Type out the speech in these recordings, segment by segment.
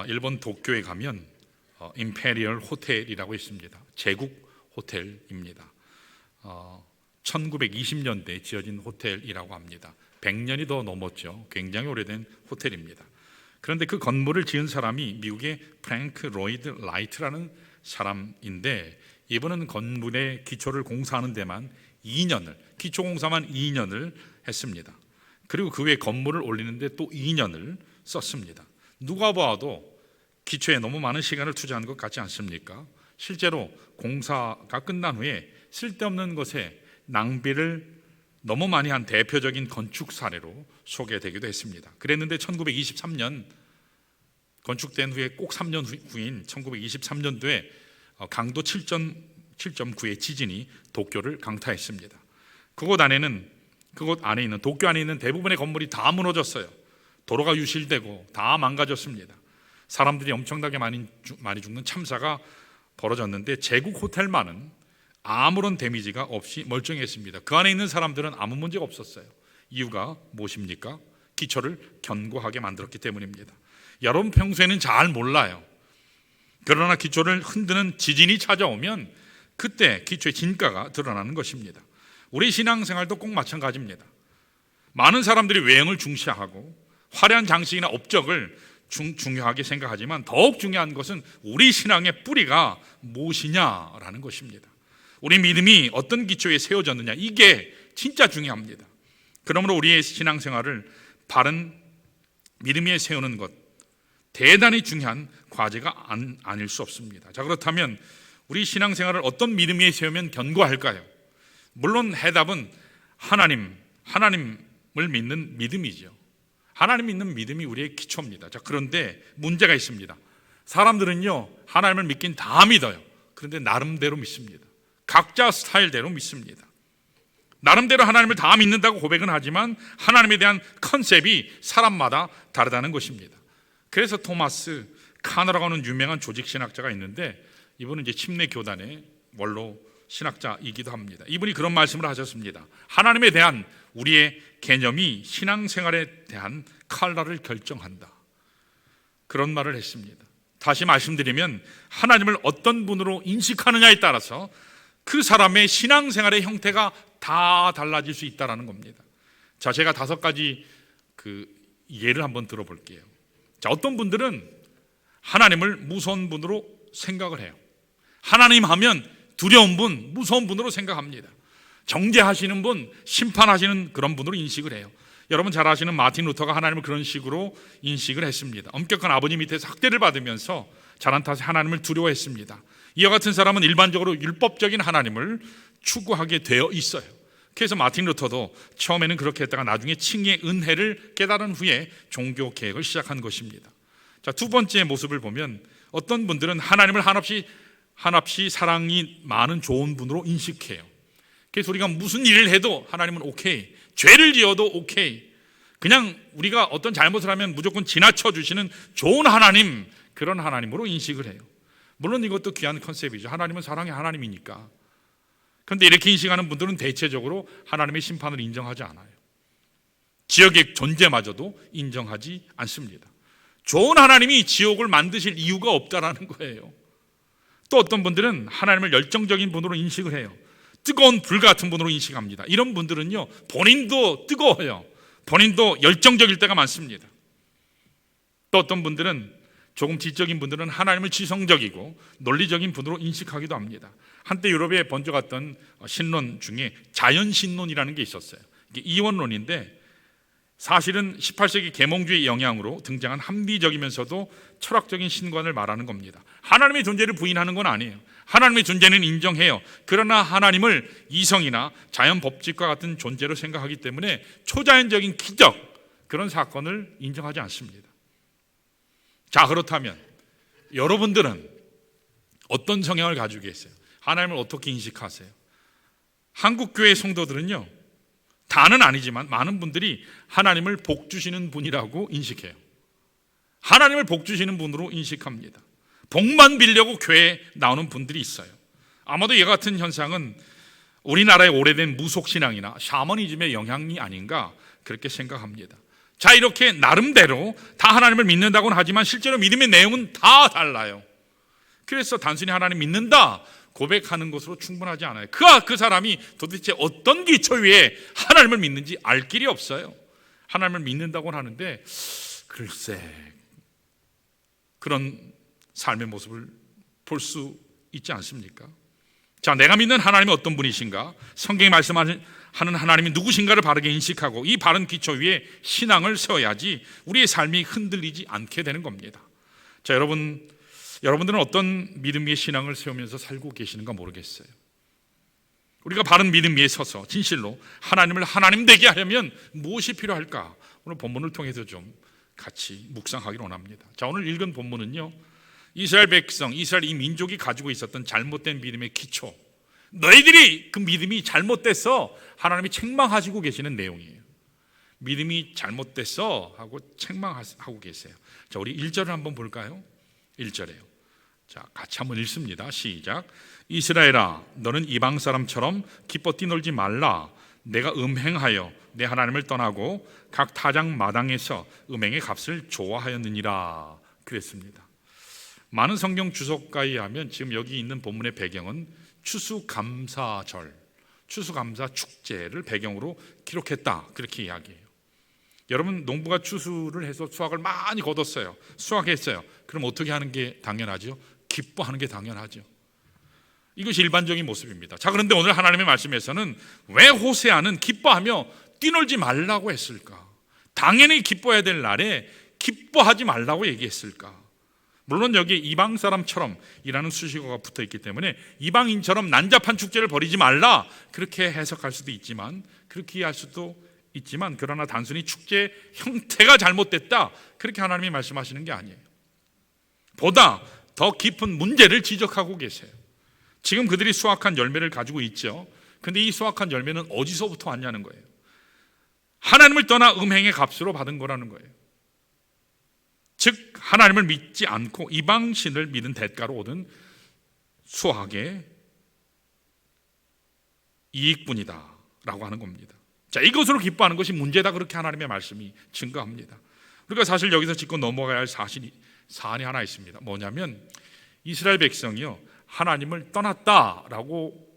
일본 도쿄에 가면 임페리얼 호텔이라고 있습니다. 제국 호텔입니다. 1920년대에 지어진 호텔이라고 합니다. 100년이 더 넘었죠. 굉장히 오래된 호텔입니다. 그런데 그 건물을 지은 사람이 미국의 프랭크 로이드 라이트라는 사람인데, 이분은 건물의 기초를 공사하는 데만 2년을, 기초 공사만 2년을 했습니다. 그리고 그 외에 건물을 올리는데 또 2년을 썼습니다. 누가 봐도 기초에 너무 많은 시간을 투자한 것 같지 않습니까? 실제로 공사가 끝난 후에 쓸데없는 것에 낭비를 너무 많이 한 대표적인 건축 사례로 소개되기도 했습니다. 그랬는데 1923년 건축된 후에 꼭 3년 후인 1923년도에 강도 7.9의 지진이 도쿄를 강타했습니다. 그곳 안에 있는 도쿄 안에 있는 대부분의 건물이 다 무너졌어요. 도로가 유실되고 다 망가졌습니다. 사람들이 엄청나게 많이 죽는 참사가 벌어졌는데 제국 호텔만은 아무런 데미지가 없이 멀쩡했습니다. 그 안에 있는 사람들은 아무 문제가 없었어요. 이유가 무엇입니까? 기초를 견고하게 만들었기 때문입니다. 여러분 평소에는 잘 몰라요. 그러나 기초를 흔드는 지진이 찾아오면 그때 기초의 진가가 드러나는 것입니다. 우리 신앙생활도 꼭 마찬가지입니다. 많은 사람들이 외형을 중시하고 화려한 장식이나 업적을 중요하게 생각하지만 더욱 중요한 것은 우리 신앙의 뿌리가 무엇이냐라는 것입니다. 우리 믿음이 어떤 기초에 세워졌느냐, 이게 진짜 중요합니다. 그러므로 우리의 신앙생활을 바른 믿음 위에 세우는 것, 대단히 중요한 과제가 아닐 수 없습니다. 자, 그렇다면 우리 신앙생활을 어떤 믿음 위에 세우면 견고할까요? 물론 해답은 하나님을 믿는 믿음이죠. 하나님 믿는 믿음이 우리의 기초입니다. 자, 그런데 문제가 있습니다. 사람들은요, 하나님을 믿긴 다 믿어요. 그런데 나름대로 믿습니다. 각자 스타일대로 믿습니다. 나름대로 하나님을 다 믿는다고 고백은 하지만 하나님에 대한 컨셉이 사람마다 다르다는 것입니다. 그래서 토마스 카너라고 하는 유명한 조직 신학자가 있는데, 이분은 이제 침례 교단의 원로 신학자이기도 합니다. 이분이 그런 말씀을 하셨습니다. 하나님에 대한 우리의 개념이 신앙생활에 대한 칼날을 결정한다. 그런 말을 했습니다. 다시 말씀드리면 하나님을 어떤 분으로 인식하느냐에 따라서 그 사람의 신앙생활의 형태가 다 달라질 수 있다는 겁니다. 자, 제가 5가지 예를 한번 들어볼게요. 자, 어떤 분들은 하나님을 무서운 분으로 생각을 해요. 하나님 하면 두려운 분, 무서운 분으로 생각합니다. 정죄하시는 분, 심판하시는 그런 분으로 인식을 해요. 여러분 잘 아시는 마틴 루터가 하나님을 그런 식으로 인식을 했습니다. 엄격한 아버지 밑에서 학대를 받으면서 자란 탓에 하나님을 두려워했습니다. 이와 같은 사람은 일반적으로 율법적인 하나님을 추구하게 되어 있어요. 그래서 마틴 루터도 처음에는 그렇게 했다가 나중에 칭의의 은혜를 깨달은 후에 종교 개혁을 시작한 것입니다. 자, 2번째 모습을 보면 어떤 분들은 하나님을 한없이 사랑이 많은 좋은 분으로 인식해요. 그래서 우리가 무슨 일을 해도 하나님은 오케이, 죄를 지어도 오케이, 그냥 우리가 어떤 잘못을 하면 무조건 지나쳐 주시는 좋은 하나님, 그런 하나님으로 인식을 해요. 물론 이것도 귀한 컨셉이죠. 하나님은 사랑의 하나님이니까. 그런데 이렇게 인식하는 분들은 대체적으로 하나님의 심판을 인정하지 않아요. 지옥의 존재마저도 인정하지 않습니다. 좋은 하나님이 지옥을 만드실 이유가 없다라는 거예요. 또 어떤 분들은 하나님을 열정적인 분으로 인식을 해요. 뜨거운 불 같은 분으로 인식합니다. 이런 분들은요, 본인도 뜨거워요. 본인도 열정적일 때가 많습니다. 또 어떤 분들은, 조금 지적인 분들은 하나님을 지성적이고 논리적인 분으로 인식하기도 합니다. 한때 유럽에 번져갔던 신론 중에 자연신론이라는 게 있었어요. 이게 이원론인데, 사실은 18세기 계몽주의 영향으로 등장한 합리적이면서도 철학적인 신관을 말하는 겁니다. 하나님의 존재를 부인하는 건 아니에요. 하나님의 존재는 인정해요. 그러나 하나님을 이성이나 자연 법칙과 같은 존재로 생각하기 때문에 초자연적인 기적, 그런 사건을 인정하지 않습니다. 자, 그렇다면 여러분들은 어떤 성향을 가지고 계세요? 하나님을 어떻게 인식하세요? 한국교회 성도들은요, 다는 아니지만 많은 분들이 하나님을 복 주시는 분이라고 인식해요. 하나님을 복 주시는 분으로 인식합니다. 복만 빌려고 교회에 나오는 분들이 있어요. 아마도 이와 같은 현상은 우리나라의 오래된 무속신앙이나 샤머니즘의 영향이 아닌가 그렇게 생각합니다. 자, 이렇게 나름대로 다 하나님을 믿는다고는 하지만 실제로 믿음의 내용은 다 달라요. 그래서 단순히 하나님 믿는다 고백하는 것으로 충분하지 않아요. 그 사람이 도대체 어떤 기초 위에 하나님을 믿는지 알 길이 없어요. 하나님을 믿는다고는 하는데 글쎄 그런 삶의 모습을 볼 수 있지 않습니까? 자, 내가 믿는 하나님은 어떤 분이신가? 성경이 말씀하는 하나님이 누구신가를 바르게 인식하고 이 바른 기초 위에 신앙을 세워야지 우리의 삶이 흔들리지 않게 되는 겁니다. 자, 여러분들은 어떤 믿음 위에 신앙을 세우면서 살고 계시는가 모르겠어요. 우리가 바른 믿음 위에 서서 진실로 하나님을 하나님 되게 하려면 무엇이 필요할까? 오늘 본문을 통해서 좀 같이 묵상하기를 원합니다. 자, 오늘 읽은 본문은요, 이스라엘 백성, 이스라엘 이 민족이 가지고 있었던 잘못된 믿음의 기초, 너희들이 그 믿음이 잘못됐어 하나님이 책망하시고 계시는 내용이에요. 믿음이 잘못됐어 하고 책망하고 계세요. 자, 우리 1절을 한번 볼까요? 1절에요. 자, 같이 한번 읽습니다. 시작. 이스라엘아, 너는 이방 사람처럼 기뻐 뛰놀지 말라. 내가 음행하여 내 하나님을 떠나고 각 타작 마당에서 음행의 값을 좋아하였느니라 그랬습니다. 많은 성경 주석가에 의하면 지금 여기 있는 본문의 배경은 추수감사절, 추수감사 축제를 배경으로 기록했다 그렇게 이야기해요. 여러분, 농부가 추수를 해서 수확을 많이 거뒀어요. 수확했어요. 그럼 어떻게 하는 게 당연하죠? 기뻐하는 게 당연하죠. 이것이 일반적인 모습입니다. 자, 그런데 오늘 하나님의 말씀에서는 왜 호세아는 기뻐하며 뛰놀지 말라고 했을까? 당연히 기뻐해야 될 날에 기뻐하지 말라고 얘기했을까? 물론 여기에 이방 사람처럼 이라는 수식어가 붙어 있기 때문에 이방인처럼 난잡한 축제를 벌이지 말라 그렇게 해석할 수도 있지만, 그렇게 이해할 수도 있지만, 그러나 단순히 축제 형태가 잘못됐다 그렇게 하나님이 말씀하시는 게 아니에요. 보다 더 깊은 문제를 지적하고 계세요. 지금 그들이 수확한 열매를 가지고 있죠. 근데 이 수확한 열매는 어디서부터 왔냐는 거예요. 하나님을 떠나 음행의 값으로 받은 거라는 거예요. 즉 하나님을 믿지 않고 이방신을 믿은 대가로 얻은 수확의 이익뿐이다 라고 하는 겁니다. 자, 이것으로 기뻐하는 것이 문제다 그렇게 하나님의 말씀이 증거합니다. 우리가 사실 여기서 짚고 넘어가야 할 사안이 하나 있습니다. 뭐냐면 이스라엘 백성이요, 하나님을 떠났다라고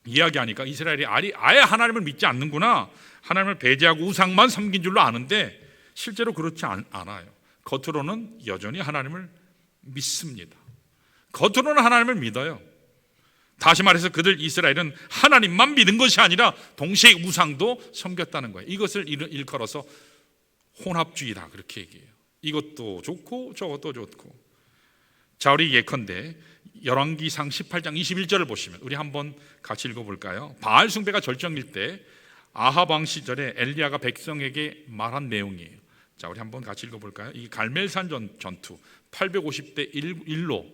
이야기하니까 이스라엘이 아예 하나님을 믿지 않는구나, 하나님을 배제하고 우상만 섬긴 줄로 아는데 실제로 그렇지 않아요. 겉으로는 여전히 하나님을 믿습니다. 겉으로는 하나님을 믿어요. 다시 말해서 그들 이스라엘은 하나님만 믿은 것이 아니라 동시에 우상도 섬겼다는 거예요. 이것을 일컬어서 혼합주의다 그렇게 얘기해요. 이것도 좋고 저것도 좋고. 자, 우리 예컨대 열왕기상 18장 21절을 보시면 우리 한번 같이 읽어볼까요? 바알 숭배가 절정일 때 아합 왕 시절에 엘리야가 백성에게 말한 내용이에요. 자, 우리 한번 같이 읽어볼까요? 이 갈멜산 전투 850대 1로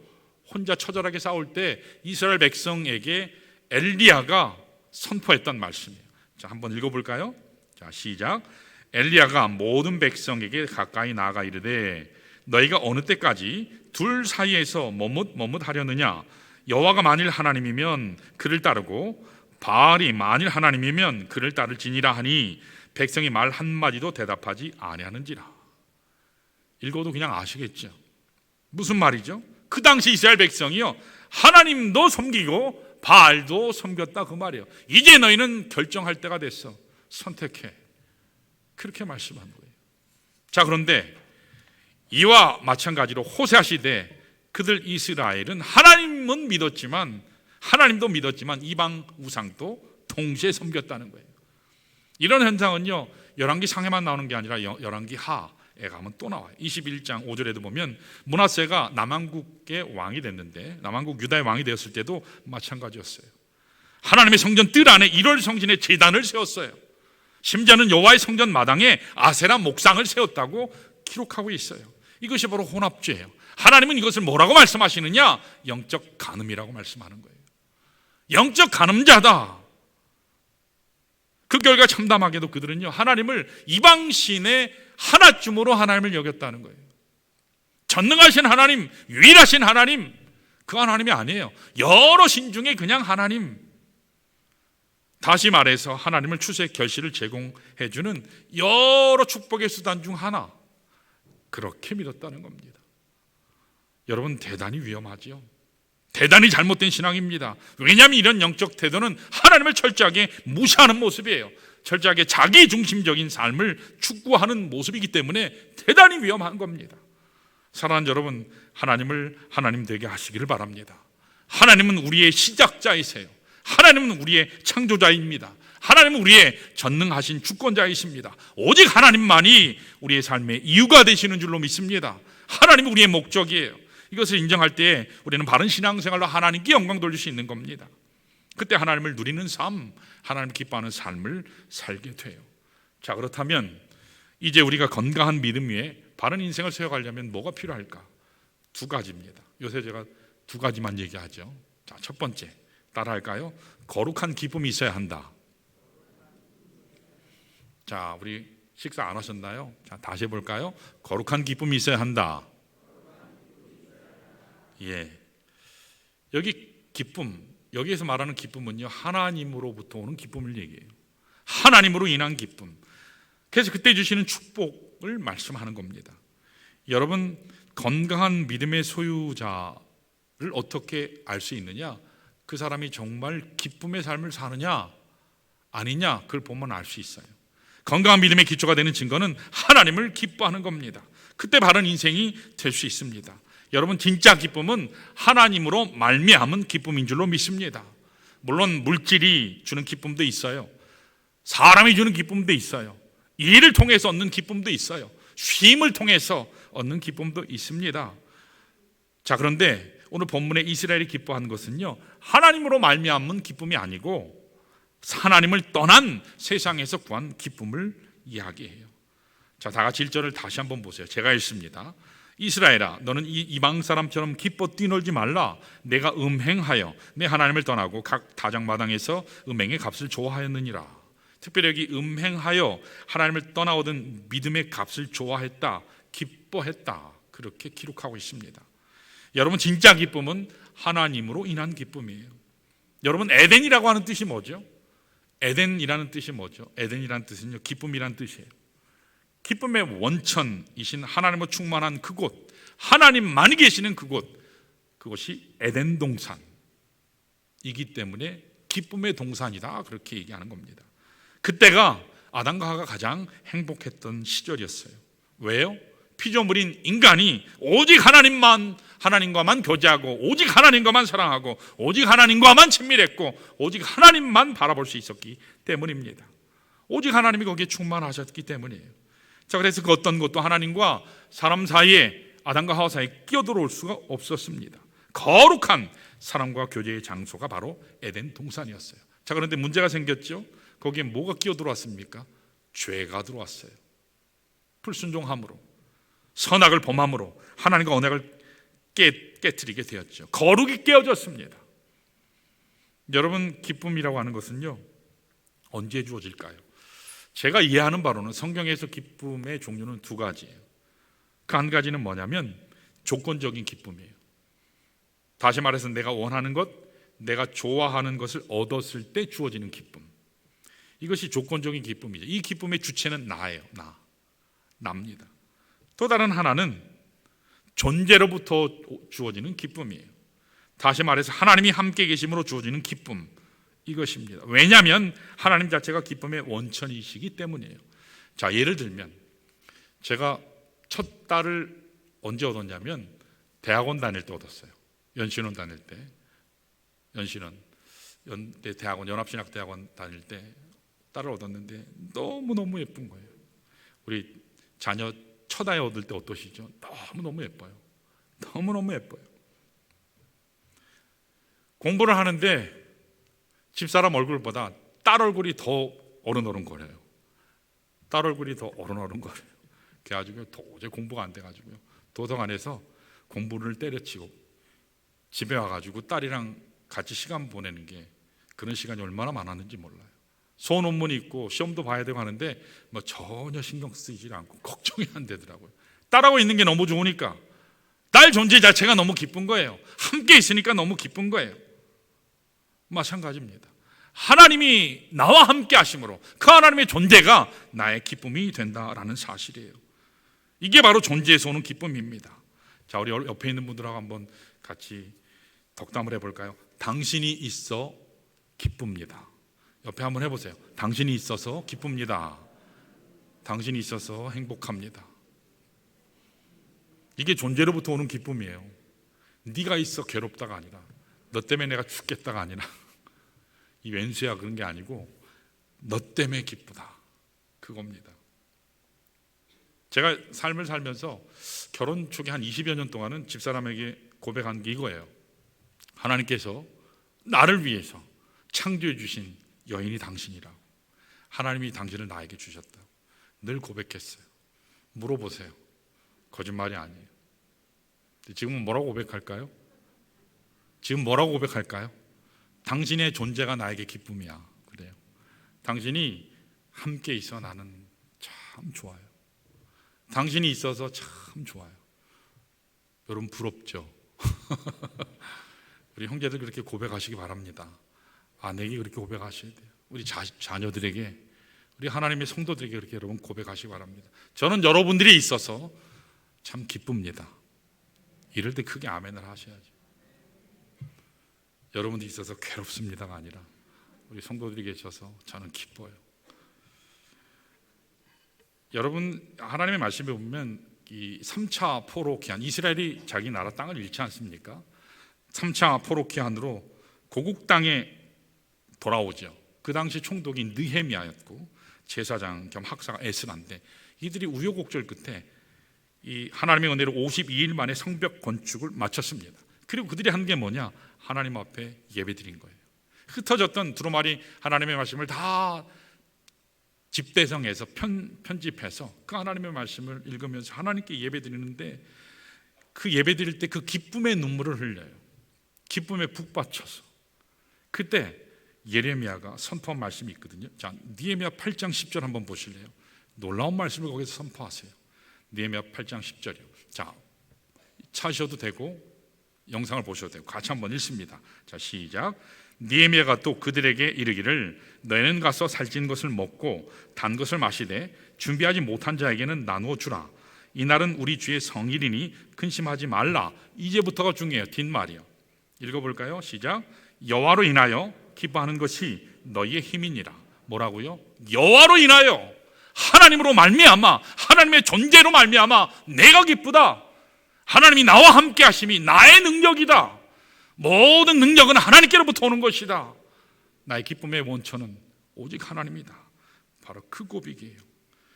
혼자 처절하게 싸울 때 이스라엘 백성에게 엘리야가 선포했던 말씀이에요. 자, 한번 읽어볼까요? 자, 시작. 엘리야가 모든 백성에게 가까이 나아가 이르되 너희가 어느 때까지 둘 사이에서 머뭇하려느냐? 여호와가 만일 하나님이면 그를 따르고 바알이 만일 하나님이면 그를 따를지니라 하니 백성이 말 한마디도 대답하지 아니하는지라. 읽어도 그냥 아시겠죠? 무슨 말이죠? 그 당시 이스라엘 백성이요, 하나님도 섬기고 바알도 섬겼다 그 말이에요. 이제 너희는 결정할 때가 됐어. 선택해. 그렇게 말씀한 거예요. 자, 그런데 이와 마찬가지로 호세아 시대 그들 이스라엘은 하나님도 믿었지만 이방 우상도 동시에 섬겼다는 거예요. 이런 현상은요, 열왕기 상에만 나오는 게 아니라 열왕기 하에 가면 또 나와요. 21장 5절에도 보면 므낫세가 남왕국의 왕이 됐는데, 남왕국 유다의 왕이 되었을 때도 마찬가지였어요. 하나님의 성전 뜰 안에 1월 성신의 제단을 세웠어요. 심지어는 여호와의 성전 마당에 아세라 목상을 세웠다고 기록하고 있어요. 이것이 바로 혼합죄예요. 하나님은 이것을 뭐라고 말씀하시느냐? 영적 간음이라고 말씀하는 거예요. 영적 간음자다. 그 결과 참담하게도 그들은요, 하나님을 이방신의 하나쯤으로 하나님을 여겼다는 거예요. 전능하신 하나님, 유일하신 하나님, 그 하나님이 아니에요. 여러 신 중에 그냥 하나님. 다시 말해서 하나님을 출세 결실을 제공해 주는 여러 축복의 수단 중 하나, 그렇게 믿었다는 겁니다. 여러분, 대단히 위험하지요. 대단히 잘못된 신앙입니다. 왜냐하면 이런 영적 태도는 하나님을 철저하게 무시하는 모습이에요. 철저하게 자기 중심적인 삶을 추구하는 모습이기 때문에 대단히 위험한 겁니다. 사랑하는 여러분, 하나님을 하나님 되게 하시기를 바랍니다. 하나님은 우리의 시작자이세요. 하나님은 우리의 창조자입니다. 하나님은 우리의 전능하신 주권자이십니다. 오직 하나님만이 우리의 삶의 이유가 되시는 줄로 믿습니다. 하나님은 우리의 목적이에요. 이것을 인정할 때 우리는 바른 신앙생활로 하나님께 영광 돌릴 수 있는 겁니다. 그때 하나님을 누리는 삶, 하나님을 기뻐하는 삶을 살게 돼요. 자, 그렇다면 이제 우리가 건강한 믿음 위에 바른 인생을 세워가려면 뭐가 필요할까? 두 가지입니다. 요새 제가 두 가지만 얘기하죠. 자, 첫 번째, 따라할까요? 거룩한 기쁨이 있어야 한다. 자, 우리 식사 안 하셨나요? 자, 다시 해볼까요? 거룩한 기쁨이 있어야 한다. 예, 여기 기쁨, 여기에서 말하는 기쁨은요, 하나님으로부터 오는 기쁨을 얘기해요. 하나님으로 인한 기쁨. 그래서 그때 주시는 축복을 말씀하는 겁니다. 여러분, 건강한 믿음의 소유자를 어떻게 알 수 있느냐? 그 사람이 정말 기쁨의 삶을 사느냐 아니냐, 그걸 보면 알 수 있어요. 건강한 믿음의 기초가 되는 증거는 하나님을 기뻐하는 겁니다. 그때 바른 인생이 될 수 있습니다. 여러분, 진짜 기쁨은 하나님으로 말미암은 기쁨인 줄로 믿습니다. 물론 물질이 주는 기쁨도 있어요. 사람이 주는 기쁨도 있어요. 일을 통해서 얻는 기쁨도 있어요. 쉼을 통해서 얻는 기쁨도 있습니다. 자, 그런데 오늘 본문에 이스라엘이 기뻐한 것은요, 하나님으로 말미암은 기쁨이 아니고 하나님을 떠난 세상에서 구한 기쁨을 이야기해요. 자, 다 같이 1절을 다시 한번 보세요. 제가 읽습니다. 이스라엘아, 너는 이 이방 사람처럼 기뻐 뛰놀지 말라. 내가 음행하여 내 하나님을 떠나고 각 다장마당에서 음행의 값을 좋아하였느니라. 특별히 여기 음행하여 하나님을 떠나 얻은 믿음의 값을 좋아했다, 기뻐했다, 그렇게 기록하고 있습니다. 여러분, 진짜 기쁨은 하나님으로 인한 기쁨이에요. 여러분, 에덴이라고 하는 뜻이 뭐죠? 에덴이라는 뜻이 뭐죠? 에덴이라는 뜻은요, 기쁨이라는 뜻이에요. 기쁨의 원천이신 하나님으로 충만한 그곳, 하나님만이 계시는 그곳, 그것이 에덴 동산이기 때문에 기쁨의 동산이다, 그렇게 얘기하는 겁니다. 그때가 아담과 하와가 가장 행복했던 시절이었어요. 왜요? 피조물인 인간이 오직 하나님과만 교제하고 오직 하나님과만 사랑하고 오직 하나님과만 친밀했고 오직 하나님만 바라볼 수 있었기 때문입니다. 오직 하나님이 거기에 충만하셨기 때문이에요. 자, 그래서 그 어떤 것도 하나님과 사람 사이에, 아담과 하와 사이에 끼어들어올 수가 없었습니다. 거룩한 사람과 교제의 장소가 바로 에덴 동산이었어요. 자, 그런데 문제가 생겼죠. 거기에 뭐가 끼어들어왔습니까? 죄가 들어왔어요. 불순종함으로, 선악을 범함으로 하나님과 언약을 깨뜨리게 되었죠. 거룩이 깨어졌습니다. 여러분, 기쁨이라고 하는 것은요, 언제 주어질까요? 제가 이해하는 바로는 성경에서 기쁨의 종류는 두 가지예요. 그 한 가지는 뭐냐면 조건적인 기쁨이에요. 다시 말해서 내가 원하는 것, 내가 좋아하는 것을 얻었을 때 주어지는 기쁨, 이것이 조건적인 기쁨이죠. 이 기쁨의 주체는 나예요. 나입니다. 또 다른 하나는 존재로부터 주어지는 기쁨이에요. 다시 말해서 하나님이 함께 계심으로 주어지는 기쁨, 이것입니다. 왜냐하면 하나님 자체가 기쁨의 원천이시기 때문이에요. 자, 예를 들면 제가 첫 딸을 언제 얻었냐면 대학원 다닐 때 얻었어요. 연신원 다닐 때, 대학원, 연합신학대학원 다닐 때 딸을 얻었는데 너무너무 예쁜 거예요. 우리 자녀 첫 아이 얻을 때 어떠시죠? 너무너무 예뻐요. 너무너무 예뻐요. 공부를 하는데 집사람 얼굴보다 딸 얼굴이 더 어른어른거려요. 딸 얼굴이 더 어른어른거려요. 그래가지고 도저히 공부가 안 돼가지고요, 도서관에서 공부를 때려치고 집에 와가지고 딸이랑 같이 시간 보내는 게, 그런 시간이 얼마나 많았는지 몰라요. 소논문이 있고 시험도 봐야 되고 하는데 뭐 전혀 신경 쓰이지 않고 걱정이 안 되더라고요. 딸하고 있는 게 너무 좋으니까, 딸 존재 자체가 너무 기쁜 거예요. 함께 있으니까 너무 기쁜 거예요. 마찬가지입니다. 하나님이 나와 함께 하심으로 그 하나님의 존재가 나의 기쁨이 된다라는 사실이에요. 이게 바로 존재에서 오는 기쁨입니다. 자, 우리 옆에 있는 분들하고 한번 같이 덕담을 해볼까요? 당신이 있어 기쁩니다. 옆에 한번 해보세요. 당신이 있어서 기쁩니다. 당신이 있어서 행복합니다. 이게 존재로부터 오는 기쁨이에요. 네가 있어 괴롭다가 아니라, 너 때문에 내가 죽겠다가 아니라, 이 왼수야 그런 게 아니고 너 때문에 기쁘다, 그겁니다. 제가 삶을 살면서 결혼 초기 한 20여 년 동안은 집사람에게 고백한 게 이거예요. 하나님께서 나를 위해서 창조해 주신 여인이 당신이라고, 하나님이 당신을 나에게 주셨다, 늘 고백했어요. 물어보세요. 거짓말이 아니에요. 지금은 뭐라고 고백할까요? 지금 뭐라고 고백할까요? 당신의 존재가 나에게 기쁨이야. 그래요. 당신이 함께 있어 나는 참 좋아요. 당신이 있어서 참 좋아요. 여러분 부럽죠? 우리 형제들 그렇게 고백하시기 바랍니다. 아내에게 그렇게 고백하셔야 돼요. 우리 자녀들에게, 우리 하나님의 성도들에게 그렇게 여러분 고백하시기 바랍니다. 저는 여러분들이 있어서 참 기쁩니다. 이럴 때 크게 아멘을 하셔야죠. 여러분들이 있어서 괴롭습니다가 아니라 우리 성도들이 계셔서 저는 기뻐요. 여러분, 하나님의 말씀에 보면 이 3차 포로 기한, 이스라엘이 자기 나라 땅을 잃지 않습니까? 3차 포로 기한으로 고국 땅에 돌아오죠. 그 당시 총독이 느헤미야였고 제사장 겸 학사가 에스라인데, 이들이 우여곡절 끝에 이 하나님의 은혜로 52일 만에 성벽 건축을 마쳤습니다. 그리고 그들이 한 게 뭐냐? 하나님 앞에 예배드린 거예요. 흩어졌던 두루마리 하나님의 말씀을 다 집대성에서 편집해서 그 하나님의 말씀을 읽으면서 하나님께 예배드리는데, 그 예배드릴 때 그 기쁨의 눈물을 흘려요. 기쁨에 북받쳐서. 그때 예레미야가 선포한 말씀이 있거든요. 자, 느헤미야 8장 10절 한번 보실래요? 놀라운 말씀을 거기서 선포하세요. 느헤미야 8장 10절이요. 자, 차셔도 되고 영상을 보셔도 되고 같이 한번 읽습니다. 자, 시작. 느헤미야가 또 그들에게 이르기를, 너희는 가서 살찐 것을 먹고 단 것을 마시되 준비하지 못한 자에게는 나누어 주라. 이날은 우리 주의 성일이니 근심하지 말라. 이제부터가 중요해요. 뒷말이요. 읽어볼까요? 시작. 여호와로 인하여 기뻐하는 것이 너희의 힘이니라. 뭐라고요? 여호와로 인하여, 하나님으로 말미암아, 하나님의 존재로 말미암아 내가 기쁘다. 하나님이 나와 함께 하심이 나의 능력이다. 모든 능력은 하나님께로부터 오는 것이다. 나의 기쁨의 원천은 오직 하나님이다. 바로 그 고백이에요.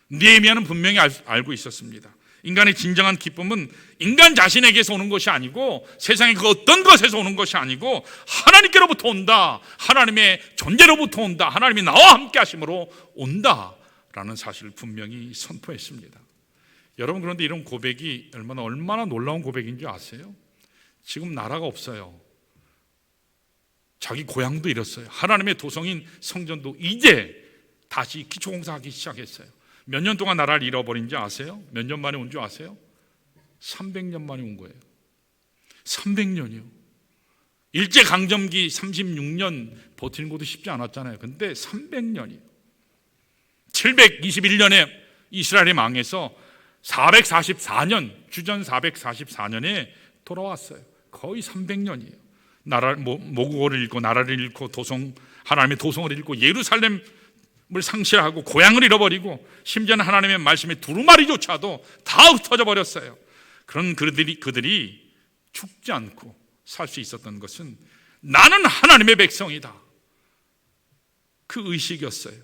느헤미야는 분명히 알고 있었습니다. 인간의 진정한 기쁨은 인간 자신에게서 오는 것이 아니고, 세상의 그 어떤 것에서 오는 것이 아니고 하나님께로부터 온다. 하나님의 존재로부터 온다. 하나님이 나와 함께 하심으로 온다 라는 사실을 분명히 선포했습니다. 여러분, 그런데 이런 고백이 얼마나 놀라운 고백인지 아세요? 지금 나라가 없어요. 자기 고향도 잃었어요. 하나님의 도성인 성전도 이제 다시 기초공사하기 시작했어요. 몇 년 동안 나라를 잃어버린지 아세요? 몇 년 만에 온 줄 아세요? 300년 만에 온 거예요. 300년이요. 일제강점기 36년 버티는 것도 쉽지 않았잖아요. 근데 300년이요. 721년에 이스라엘이 망해서 444년, 주전 444년에 돌아왔어요. 거의 300년이에요. 모국어를 잃고 나라를 잃고 하나님의 도성을 잃고 예루살렘을 상실하고 고향을 잃어버리고 심지어는 하나님의 말씀에 두루마리조차도 다 흩어져 버렸어요. 그런 그들이 죽지 않고 살 수 있었던 것은 나는 하나님의 백성이다, 그 의식이었어요.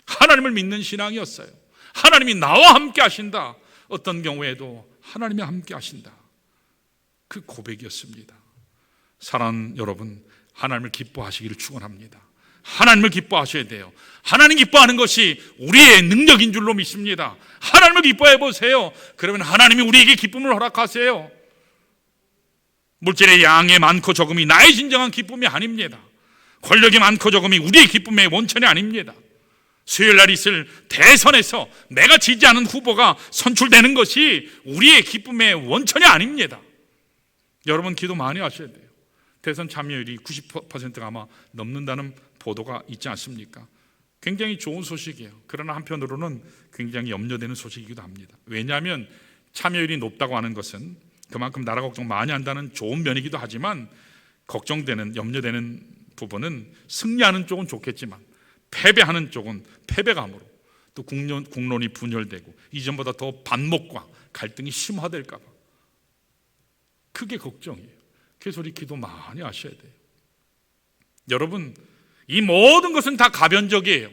하나님을 믿는 신앙이었어요. 하나님이 나와 함께 하신다. 어떤 경우에도 하나님이 함께 하신다. 그 고백이었습니다. 사랑하는 여러분, 하나님을 기뻐하시기를 축원합니다. 하나님을 기뻐하셔야 돼요. 하나님 기뻐하는 것이 우리의 능력인 줄로 믿습니다. 하나님을 기뻐해 보세요. 그러면 하나님이 우리에게 기쁨을 허락하세요. 물질의 양의 많고 적음이 나의 진정한 기쁨이 아닙니다. 권력이 많고 적음이 우리의 기쁨의 원천이 아닙니다. 수요일날 있을 대선에서 내가 지지 않은 후보가 선출되는 것이 우리의 기쁨의 원천이 아닙니다. 여러분, 기도 많이 하셔야 돼요. 대선 참여율이 90%가 아마 넘는다는 보도가 있지 않습니까? 굉장히 좋은 소식이에요. 그러나 한편으로는 굉장히 염려되는 소식이기도 합니다. 왜냐하면 참여율이 높다고 하는 것은 그만큼 나라 걱정 많이 한다는 좋은 면이기도 하지만, 걱정되는, 염려되는 부분은 승리하는 쪽은 좋겠지만 패배하는 쪽은 패배감으로 또 국론이 분열되고 이전보다 더 반목과 갈등이 심화될까 봐 그게 걱정이에요. 그래서 우리 기도 많이 하셔야 돼요. 여러분, 이 모든 것은 다 가변적이에요.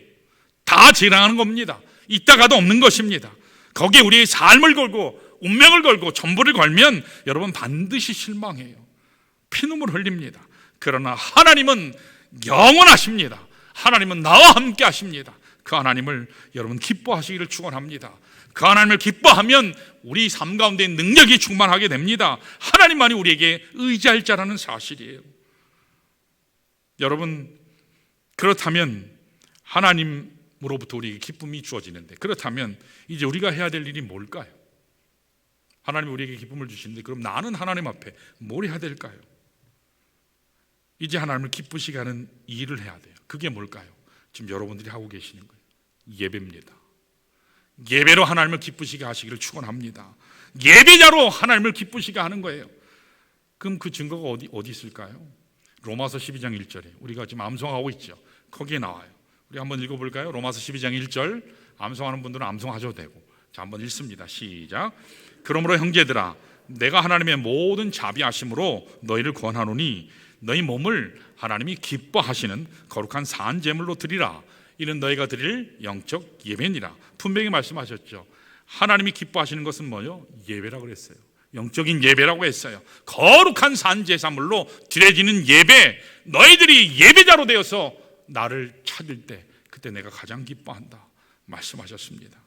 다 지나가는 겁니다. 있다가도 없는 것입니다. 거기에 우리의 삶을 걸고 운명을 걸고 전부를 걸면 여러분 반드시 실망해요. 피눈물 흘립니다. 그러나 하나님은 영원하십니다. 하나님은 나와 함께 하십니다. 그 하나님을 여러분 기뻐하시기를 축원합니다. 그 하나님을 기뻐하면 우리 삶 가운데 능력이 충만하게 됩니다. 하나님만이 우리에게 의지할 자라는 사실이에요. 여러분, 그렇다면 하나님으로부터 우리에게 기쁨이 주어지는데, 그렇다면 이제 우리가 해야 될 일이 뭘까요? 하나님이 우리에게 기쁨을 주시는데 그럼 나는 하나님 앞에 뭘 해야 될까요? 이제 하나님을 기쁘시게 하는 일을 해야 돼요. 그게 뭘까요? 지금 여러분들이 하고 계시는 거예요. 예배입니다. 예배로 하나님을 기쁘시게 하시기를 축원합니다. 예배자로 하나님을 기쁘시게 하는 거예요. 그럼 그 증거가 어디 있을까요? 로마서 12장 1절에 우리가 지금 암송하고 있죠. 거기에 나와요. 우리 한번 읽어볼까요? 로마서 12장 1절. 암송하는 분들은 암송하셔도 되고. 자, 한번 읽습니다. 시작. 그러므로 형제들아, 내가 하나님의 모든 자비하심으로 너희를 권하노니 너희 몸을 하나님이 기뻐하시는 거룩한 산 제물로 드리라. 이는 너희가 드릴 영적 예배니라. 분명히 말씀하셨죠. 하나님이 기뻐하시는 것은 뭐요? 예배라고 그랬어요. 영적인 예배라고 했어요. 거룩한 산 제사물로 드려지는 예배. 너희들이 예배자로 되어서 나를 찾을 때 그때 내가 가장 기뻐한다 말씀하셨습니다.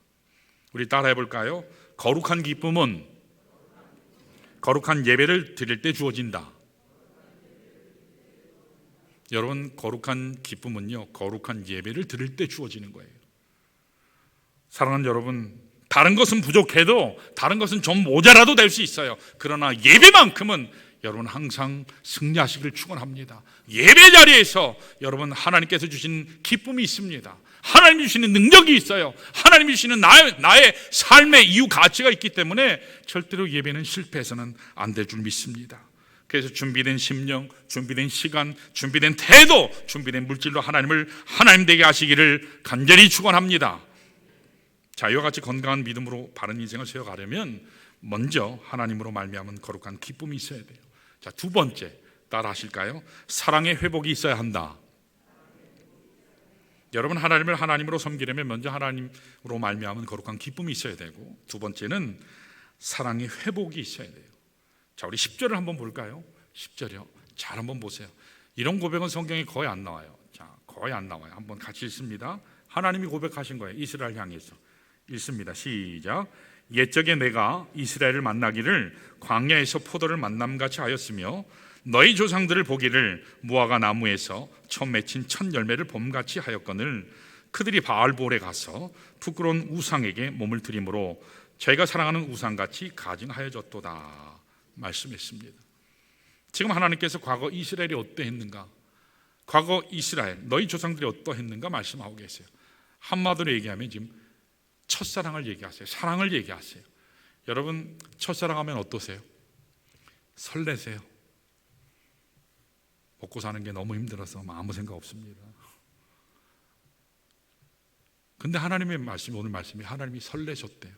우리 따라해 볼까요? 거룩한 기쁨은 거룩한 예배를 드릴 때 주어진다. 여러분, 거룩한 기쁨은요, 거룩한 예배를 드릴 때 주어지는 거예요. 사랑하는 여러분, 다른 것은 부족해도 다른 것은 좀 모자라도 될 수 있어요. 그러나 예배만큼은 여러분 항상 승리하시기를 축원합니다. 예배 자리에서 여러분 하나님께서 주신 기쁨이 있습니다. 하나님이 주시는 능력이 있어요. 하나님이 주시는 나의 삶의 이유 가치가 있기 때문에 절대로 예배는 실패해서는 안 될 줄 믿습니다. 그래서 준비된 심령, 준비된 시간, 준비된 태도, 준비된 물질로 하나님 되게 하시기를 간절히 축원합니다. 자, 이와 같이 건강한 믿음으로 바른 인생을 세워가려면 먼저 하나님으로 말미암은 거룩한 기쁨이 있어야 돼요. 자, 두 번째, 따라 하실까요? 사랑의 회복이 있어야 한다. 여러분, 하나님을 하나님으로 섬기려면 먼저 하나님으로 말미암은 거룩한 기쁨이 있어야 되고, 두 번째는 사랑의 회복이 있어야 돼요. 자, 우리 10절을 한번 볼까요? 10절이요. 잘 한번 보세요. 이런 고백은 성경에 거의 안 나와요. 자, 거의 안 나와요. 한번 같이 읽습니다. 하나님이 고백하신 거예요. 이스라엘 향해서. 읽습니다. 시작. 옛적에 내가 이스라엘을 만나기를 광야에서 포도를 만남같이 하였으며 너희 조상들을 보기를 무화과 나무에서 처음 맺힌 첫 열매를 봄같이 하였거늘 그들이 바알볼에 가서 부끄러운 우상에게 몸을 드림으로 저희가 사랑하는 우상같이 가증하여졌도다 말씀했습니다. 지금 하나님께서 과거 이스라엘이 어떠했는가, 과거 이스라엘 너희 조상들이 어떠했는가 말씀하고 계세요. 한마디로 얘기하면 지금 첫사랑을 얘기하세요. 사랑을 얘기하세요. 여러분, 첫사랑하면 어떠세요? 설레세요. 먹고 사는 게 너무 힘들어서 아무 생각 없습니다. 근데 하나님의 말씀이, 오늘 말씀이 하나님이 설레셨대요.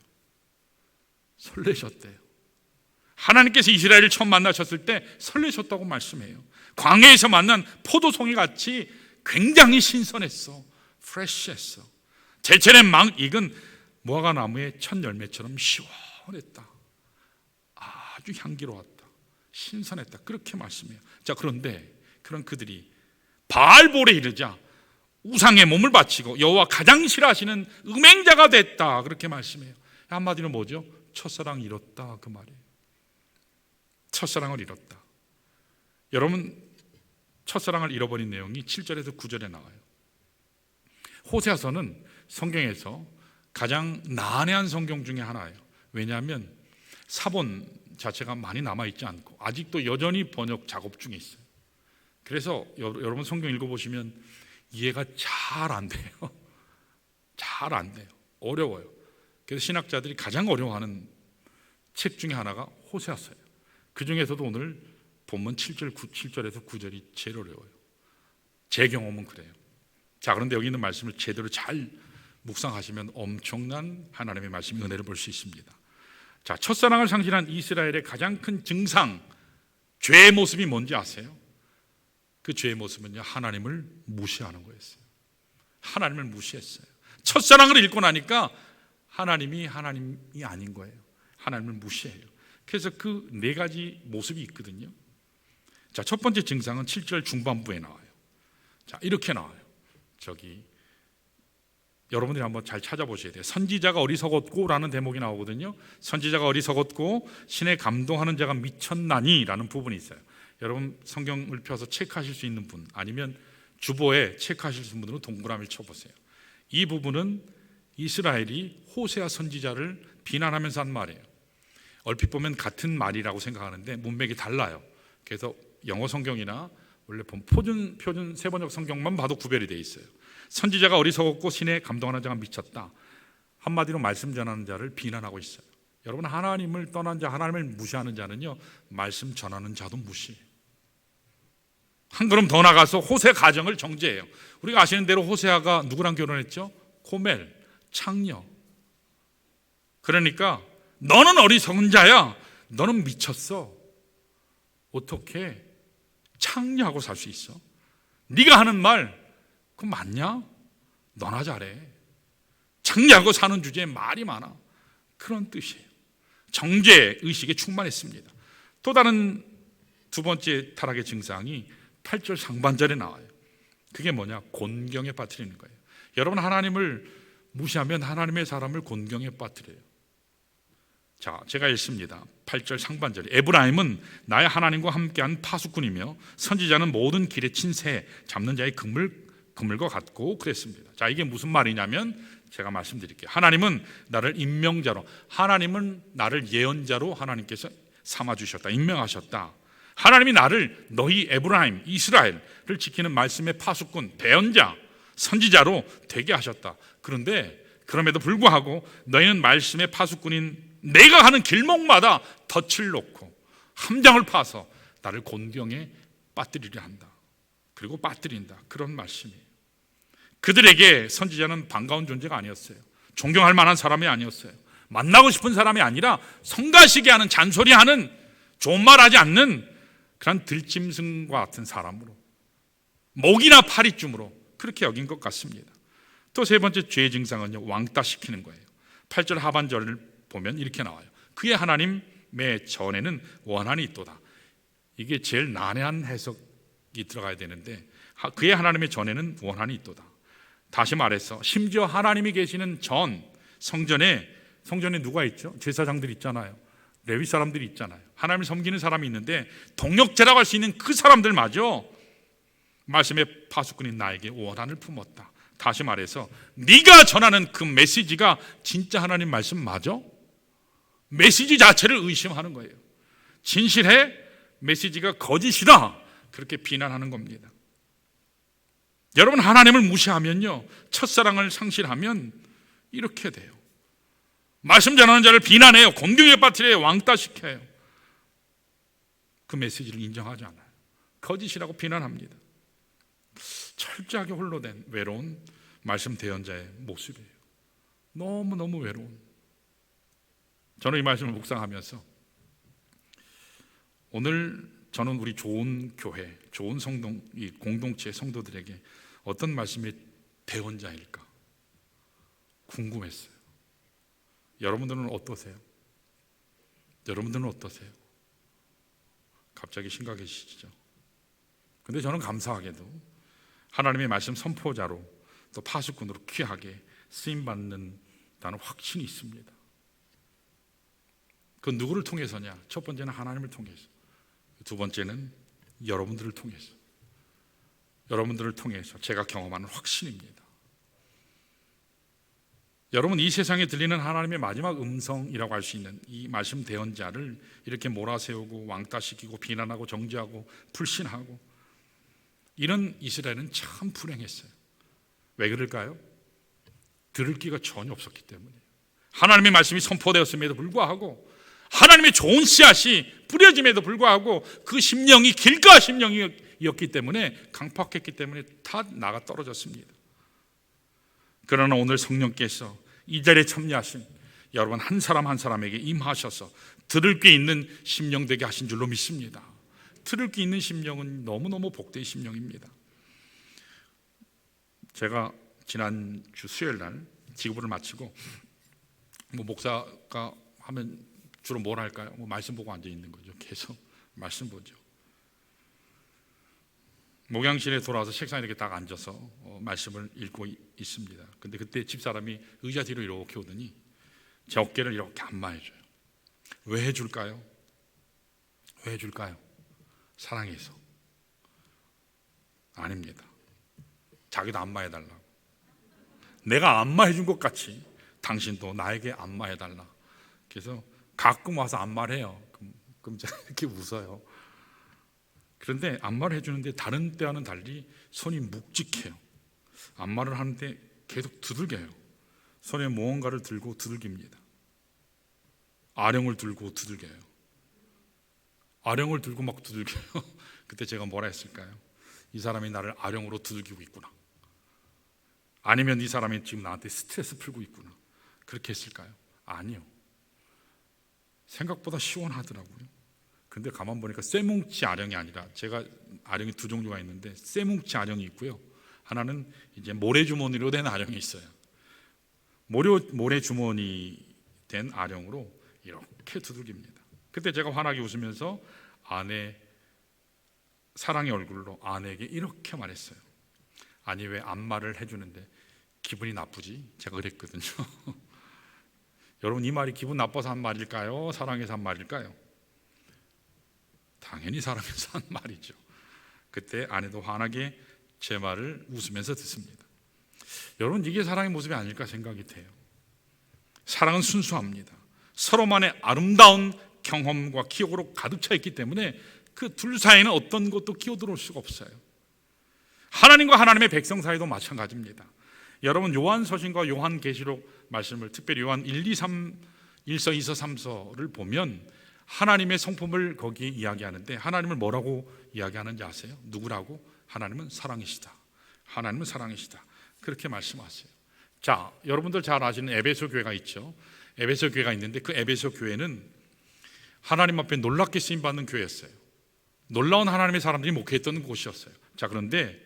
설레셨대요. 하나님께서 이스라엘을 처음 만나셨을 때 설레셨다고 말씀해요. 광야에서 만난 포도송이 같이 굉장히 신선했어. 프레시했어. 제철에 막 익은 무화과 나무의 첫 열매처럼 시원했다. 아주 향기로웠다. 신선했다. 그렇게 말씀해요. 자, 그런데 그런 그들이 바알볼에 이르자 우상의 몸을 바치고 여호와 가장 싫어하시는 음행자가 됐다. 그렇게 말씀해요. 한마디로 뭐죠? 첫사랑 잃었다, 그 말이에요. 첫사랑을 잃었다. 여러분, 첫사랑을 잃어버린 내용이 7절에서 9절에 나와요. 호세아서는 성경에서 가장 난해한 성경 중에 하나예요. 왜냐하면 사본 자체가 많이 남아있지 않고 아직도 여전히 번역 작업 중에 있어요. 그래서 여러분 성경 읽어보시면 이해가 잘 안 돼요. 잘 안 돼요. 어려워요. 그래서 신학자들이 가장 어려워하는 책 중에 하나가 호세아서예요. 그 중에서도 오늘 본문 7절에서 9절이 제일 어려워요. 제 경험은 그래요. 자, 그런데 여기 있는 말씀을 제대로 잘 묵상하시면 엄청난 하나님의 말씀의 은혜를 볼 수 있습니다. 자, 첫사랑을 상실한 이스라엘의 가장 큰 증상, 죄의 모습이 뭔지 아세요? 그 죄의 모습은요, 하나님을 무시하는 거였어요. 하나님을 무시했어요. 첫사랑을 잃고 나니까 하나님이 아닌 거예요. 하나님을 무시해요. 그래서 그 네 가지 모습이 있거든요. 자, 첫 번째 증상은 7절 중반부에 나와요. 자, 이렇게 나와요. 여러분들이 한번 잘 찾아보셔야 돼요. 선지자가 어리석었고 라는 대목이 나오거든요. 선지자가 어리석었고 신에 감동하는 자가 미쳤나니 라는 부분이 있어요. 여러분 성경을 펴서 체크하실 수 있는 분, 아니면 주보에 체크하실 수 있는 분들은 동그라미를 쳐보세요. 이 부분은 이스라엘이 호세아 선지자를 비난하면서 한 말이에요. 얼핏 보면 같은 말이라고 생각하는데 문맥이 달라요. 그래서 영어 성경이나 원래 표준 세번역 성경만 봐도 구별이 되어 있어요. 선지자가 어리석었고 신에 감동하는 자가 미쳤다. 한마디로 말씀 전하는 자를 비난하고 있어요. 여러분, 하나님을 떠난 자, 하나님을 무시하는 자는요, 말씀 전하는 자도 무시해요. 한 걸음 더 나가서 호세 가정을 정죄해요. 우리가 아시는 대로 호세아가 누구랑 결혼했죠? 고멜, 창녀. 그러니까 너는 어리석은 자야. 너는 미쳤어. 어떻게 창녀하고 살 수 있어? 네가 하는 말 그거 맞냐? 너나 잘해. 창녀하고 사는 주제에 말이 많아. 그런 뜻이에요. 정죄 의식에 충만했습니다. 또 다른 두 번째 타락의 증상이 8절 상반절에 나와요. 그게 뭐냐? 곤경에 빠뜨리는 거예요. 여러분, 하나님을 무시하면 하나님의 사람을 곤경에 빠뜨려요. 자, 제가 읽습니다. 8절 상반절에 에브라임은 나의 하나님과 함께한 파수꾼이며 선지자는 모든 길에 친 새 잡는 자의 그물과 같고 그랬습니다. 자, 이게 무슨 말이냐면 제가 말씀드릴게요. 하나님은 나를 임명자로, 하나님은 나를 예언자로 하나님께서 삼아주셨다, 임명하셨다. 하나님이 나를 너희 에브라임, 이스라엘을 지키는 말씀의 파수꾼, 대언자, 선지자로 되게 하셨다. 그런데 그럼에도 불구하고 너희는 말씀의 파수꾼인 내가 가는 길목마다 덫을 놓고 함장을 파서 나를 곤경에 빠뜨리려 한다. 그리고 빠뜨린다. 그런 말씀이에요. 그들에게 선지자는 반가운 존재가 아니었어요. 존경할 만한 사람이 아니었어요. 만나고 싶은 사람이 아니라 성가시게 하는, 잔소리하는, 좋은 말 하지 않는 그런 들짐승과 같은 사람으로, 목이나 파리쯤으로 그렇게 여긴 것 같습니다. 또 세 번째 죄의 증상은요, 왕따시키는 거예요. 8절 하반절을 보면 이렇게 나와요. 그의 하나님의 전에는 원한이 있도다. 이게 제일 난해한 해석이 들어가야 되는데, 그의 하나님의 전에는 원한이 있도다. 다시 말해서 심지어 하나님이 계시는 성전에 누가 있죠? 제사장들이 있잖아요. 레위 사람들이 있잖아요. 하나님을 섬기는 사람이 있는데 동역자라고 할 수 있는 그 사람들 마저 말씀의 파수꾼인 나에게 원한을 품었다. 다시 말해서 네가 전하는 그 메시지가 진짜 하나님 말씀 맞아? 메시지 자체를 의심하는 거예요. 진실해? 메시지가 거짓이다. 그렇게 비난하는 겁니다. 여러분, 하나님을 무시하면요, 첫사랑을 상실하면 이렇게 돼요. 말씀 전하는 자를 비난해요. 곤경에 빠뜨려요. 왕따시켜요. 그 메시지를 인정하지 않아요. 거짓이라고 비난합니다. 철저하게 홀로 된 외로운 말씀 대언자의 모습이에요. 너무너무 외로운. 저는 이 말씀을 묵상하면서 오늘 저는 우리 좋은 교회, 좋은 이 공동체 성도들에게 어떤 말씀의 대언자일까 궁금했어요. 여러분들은 어떠세요? 여러분들은 어떠세요? 갑자기 심각해지시죠? 근데 저는 감사하게도 하나님의 말씀 선포자로 또 파수꾼으로 귀하게 쓰임받는다는 확신이 있습니다. 그 누구를 통해서냐? 첫 번째는 하나님을 통해서, 두 번째는 여러분들을 통해서 제가 경험하는 확신입니다. 여러분, 이 세상에 들리는 하나님의 마지막 음성이라고 할 수 있는 이 말씀 대언자를 이렇게 몰아세우고 왕따시키고 비난하고 정죄하고 불신하고, 이런 이스라엘은 참 불행했어요. 왜 그럴까요? 들을 귀가 전혀 없었기 때문이에요. 하나님의 말씀이 선포되었음에도 불구하고, 하나님의 좋은 씨앗이 뿌려짐에도 불구하고 그 심령이 길가 심령이었기 때문에, 강팍했기 때문에 다 나가 떨어졌습니다. 그러나 오늘 성령께서 이 자리에 참여하신 여러분 한 사람 한 사람에게 임하셔서 들을 게 있는 심령 되게 하신 줄로 믿습니다. 들을 게 있는 심령은 너무너무 복된 심령입니다. 제가 지난주 수요일 날 지구부를 마치고, 목사가 하면 주로 뭘 할까요? 말씀 보고 앉아 있는 거죠. 계속 말씀 보죠. 목양실에 돌아와서 책상에 이렇게 딱 앉아서 말씀을 읽고 있습니다. 근데 그때 집사람이 의자 뒤로 이렇게 오더니 제 어깨를 이렇게 안마해줘요. 왜 해줄까요? 왜 해줄까요? 사랑해서. 아닙니다. 자기도 안마해달라고. 내가 안마해준 것 같이 당신도 나에게 안마해달라. 그래서 가끔 와서 안마를 해요. 그럼 제가 이렇게 웃어요. 그런데 안마를 해주는데 다른 때와는 달리 손이 묵직해요. 안마를 하는데 계속 두들겨요. 손에 무언가를 들고 두들깁니다. 아령을 들고 두들겨요. 아령을 들고 막 두들겨요. 그때 제가 뭐라 했을까요? 이 사람이 나를 아령으로 두들기고 있구나. 아니면 이 사람이 지금 나한테 스트레스 풀고 있구나. 그렇게 했을까요? 아니요. 생각보다 시원하더라고요. 근데 가만 보니까 쇠뭉치 아령이 아니라, 제가 아령이 두 종류가 있는데 쇠뭉치 아령이 있고요. 하나는 이제 모래주머니로 된 아령이 있어요. 모래주머니 된 아령으로 이렇게 두들깁니다. 그때 제가 환하게 웃으면서 아내 사랑의 얼굴로 아내에게 이렇게 말했어요. 아니 왜 안마를 해주는데 기분이 나쁘지? 제가 그랬거든요. 여러분 이 말이 기분 나빠서 한 말일까요? 사랑해서 한 말일까요? 당연히 사랑해서 한 말이죠. 그때 아내도 환하게 제 말을 웃으면서 듣습니다. 여러분 이게 사랑의 모습이 아닐까 생각이 돼요. 사랑은 순수합니다. 서로만의 아름다운 경험과 기억으로 가득 차 있기 때문에 그 둘 사이에는 어떤 것도 끼어들어올 수가 없어요. 하나님과 하나님의 백성 사이도 마찬가지입니다. 여러분 요한서신과 요한계시록 말씀을, 특별히 요한 1, 2, 3, 1서, 2서, 3서를 보면 하나님의 성품을 거기에 이야기하는데, 하나님을 뭐라고 이야기하는지 아세요? 누구라고? 하나님은 사랑이시다. 하나님은 사랑이시다. 그렇게 말씀하세요. 자, 여러분들 잘 아시는 에베소 교회가 있죠. 에베소 교회가 있는데 그 에베소 교회는 하나님 앞에 놀랍게 쓰임받는 교회였어요. 놀라운 하나님의 사람들이 목회했던 곳이었어요. 자, 그런데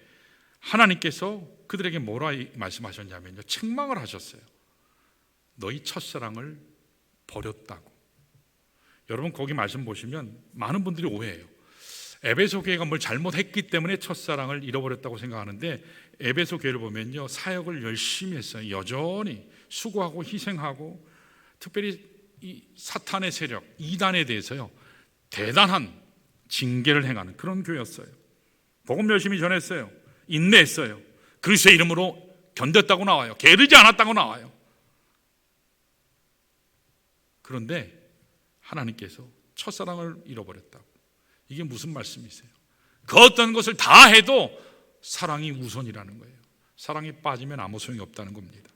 하나님께서 그들에게 뭐라 말씀하셨냐면요, 책망을 하셨어요. 너희 첫사랑을 버렸다고. 여러분 거기 말씀 보시면 많은 분들이 오해해요. 에베소 교회가 뭘 잘못했기 때문에 첫사랑을 잃어버렸다고 생각하는데, 에베소 교회를 보면요 사역을 열심히 했어요. 여전히 수고하고 희생하고, 특별히 이 사탄의 세력 이단에 대해서요 대단한 징계를 행하는 그런 교회였어요. 복음 열심히 전했어요. 인내했어요. 그리스도의 이름으로 견뎠다고 나와요. 게으르지 않았다고 나와요. 그런데 하나님께서 첫사랑을 잃어버렸다고. 이게 무슨 말씀이세요? 그 어떤 것을 다 해도 사랑이 우선이라는 거예요. 사랑이 빠지면 아무 소용이 없다는 겁니다.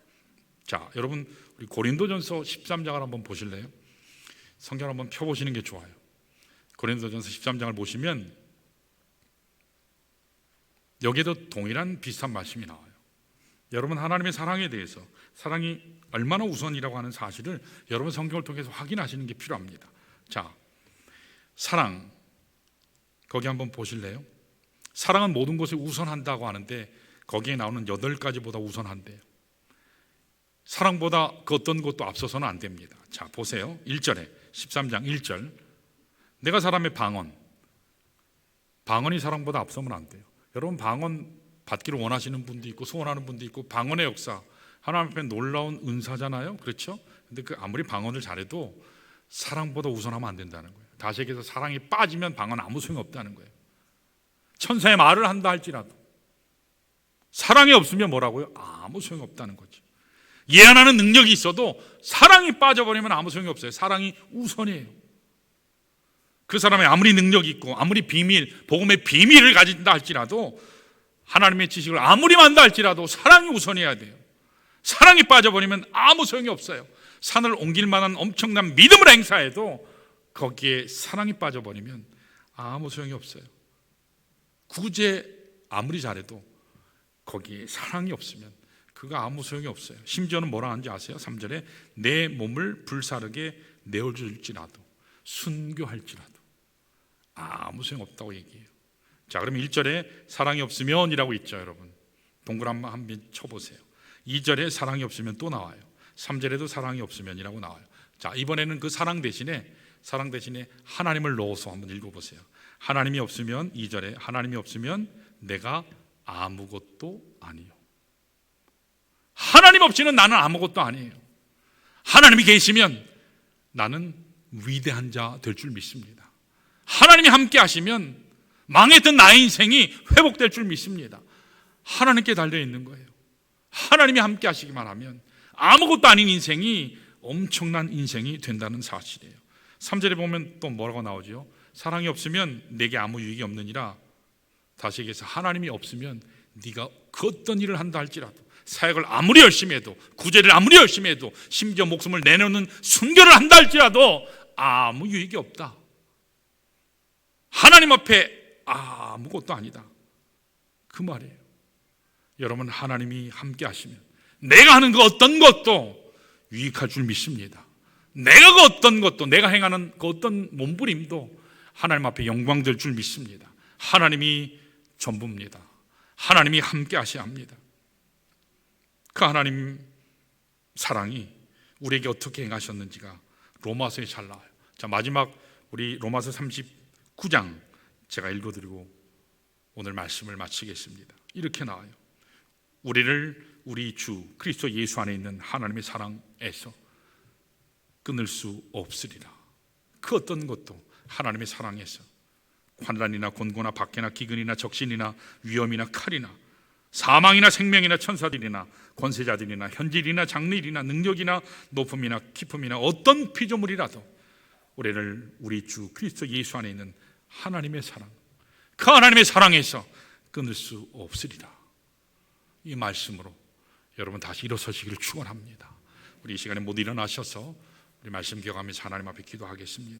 자, 여러분 우리 고린도전서 13장을 한번 보실래요? 성경 한번 펴보시는 게 좋아요. 고린도전서 13장을 보시면 여기에도 동일한 비슷한 말씀이 나와요. 여러분 하나님의 사랑에 대해서, 사랑이 얼마나 우선이라고 하는 사실을 여러분 성경을 통해서 확인하시는 게 필요합니다. 자, 사랑 거기 한번 보실래요? 사랑은 모든 것을 우선한다고 하는데 거기에 나오는 8가지보다 우선한대요. 사랑보다 그 어떤 것도 앞서서는 안 됩니다. 자, 보세요. 1절에 13장 1절, 내가 사람의 방언이 사랑보다 앞서면 안 돼요. 여러분 방언 받기를 원하시는 분도 있고 소원하는 분도 있고, 방언의 역사 하나님 앞에 놀라운 은사잖아요. 그렇죠? 근데 그 아무리 방언을 잘해도 사랑보다 우선하면 안 된다는 거예요. 다시 얘기해서 사랑이 빠지면 방언 아무 소용이 없다는 거예요. 천사의 말을 한다 할지라도 사랑이 없으면 뭐라고요? 아무 소용이 없다는 거죠. 예언하는 능력이 있어도 사랑이 빠져버리면 아무 소용이 없어요. 사랑이 우선이에요. 그 사람이 아무리 능력이 있고 아무리 복음의 비밀을 가진다 할지라도 하나님의 지식을 아무리 만다 할지라도 사랑이 우선해야 돼요. 사랑이 빠져버리면 아무 소용이 없어요. 산을 옮길 만한 엄청난 믿음을 행사해도 거기에 사랑이 빠져버리면 아무 소용이 없어요. 구제 아무리 잘해도 거기에 사랑이 없으면 그거 아무 소용이 없어요. 심지어는 뭐라 하는지 아세요? 3절에 내 몸을 불사르게 내어줄지라도 순교할지라도 아무 소용없다고 얘기해요. 자, 그럼 1절에 사랑이 없으면 이라고 있죠. 여러분 동글 한번 쳐보세요. 2절에 사랑이 없으면 또 나와요. 3절에도 사랑이 없으면 이라고 나와요. 자, 이번에는 그 사랑 대신에 하나님을 넣어서 한번 읽어보세요. 하나님이 없으면 2절에 하나님이 없으면 내가 아무것도 아니요. 하나님 없이는 나는 아무것도 아니에요. 하나님이 계시면 나는 위대한 자 될 줄 믿습니다. 하나님이 함께 하시면 망했던 나의 인생이 회복될 줄 믿습니다. 하나님께 달려있는 거예요. 하나님이 함께 하시기만 하면 아무것도 아닌 인생이 엄청난 인생이 된다는 사실이에요. 3절에 보면 또 뭐라고 나오죠? 사랑이 없으면 내게 아무 유익이 없느니라. 다시 얘기해서 하나님이 없으면 네가 그 어떤 일을 한다 할지라도, 사역을 아무리 열심히 해도, 구제를 아무리 열심히 해도, 심지어 목숨을 내놓는 순교를 한다 할지라도 아무 유익이 없다. 하나님 앞에 아무것도 아니다, 그 말이에요. 여러분, 하나님이 함께 하시면 내가 하는 그 어떤 것도 유익할 줄 믿습니다. 내가 그 어떤 것도, 내가 행하는 그 어떤 몸부림도 하나님 앞에 영광 될 줄 믿습니다. 하나님이 전부입니다. 하나님이 함께 하셔야 합니다. 그 하나님 사랑이 우리에게 어떻게 행하셨는지가 로마서에 잘 나와요. 자, 마지막 우리 로마서 39장 제가 읽어드리고 오늘 말씀을 마치겠습니다. 이렇게 나와요. 우리를 우리 주 그리스도 예수 안에 있는 하나님의 사랑에서 끊을 수 없으리라. 그 어떤 것도 하나님의 사랑에서 환난이나 곤고나 박해나 기근이나 적신이나 위험이나 칼이나 사망이나 생명이나 천사들이나 권세자들이나 현질이나 장래일이나 능력이나 높음이나 깊음이나 어떤 피조물이라도 우리를 우리 주 그리스도 예수 안에 있는 하나님의 사랑, 그 하나님의 사랑에서 끊을 수 없으리라. 이 말씀으로 여러분 다시 일어서시기를 축원합니다. 우리 이 시간에 모두 일어나셔서 우리 말씀 기억하면서 하나님 앞에 기도하겠습니다.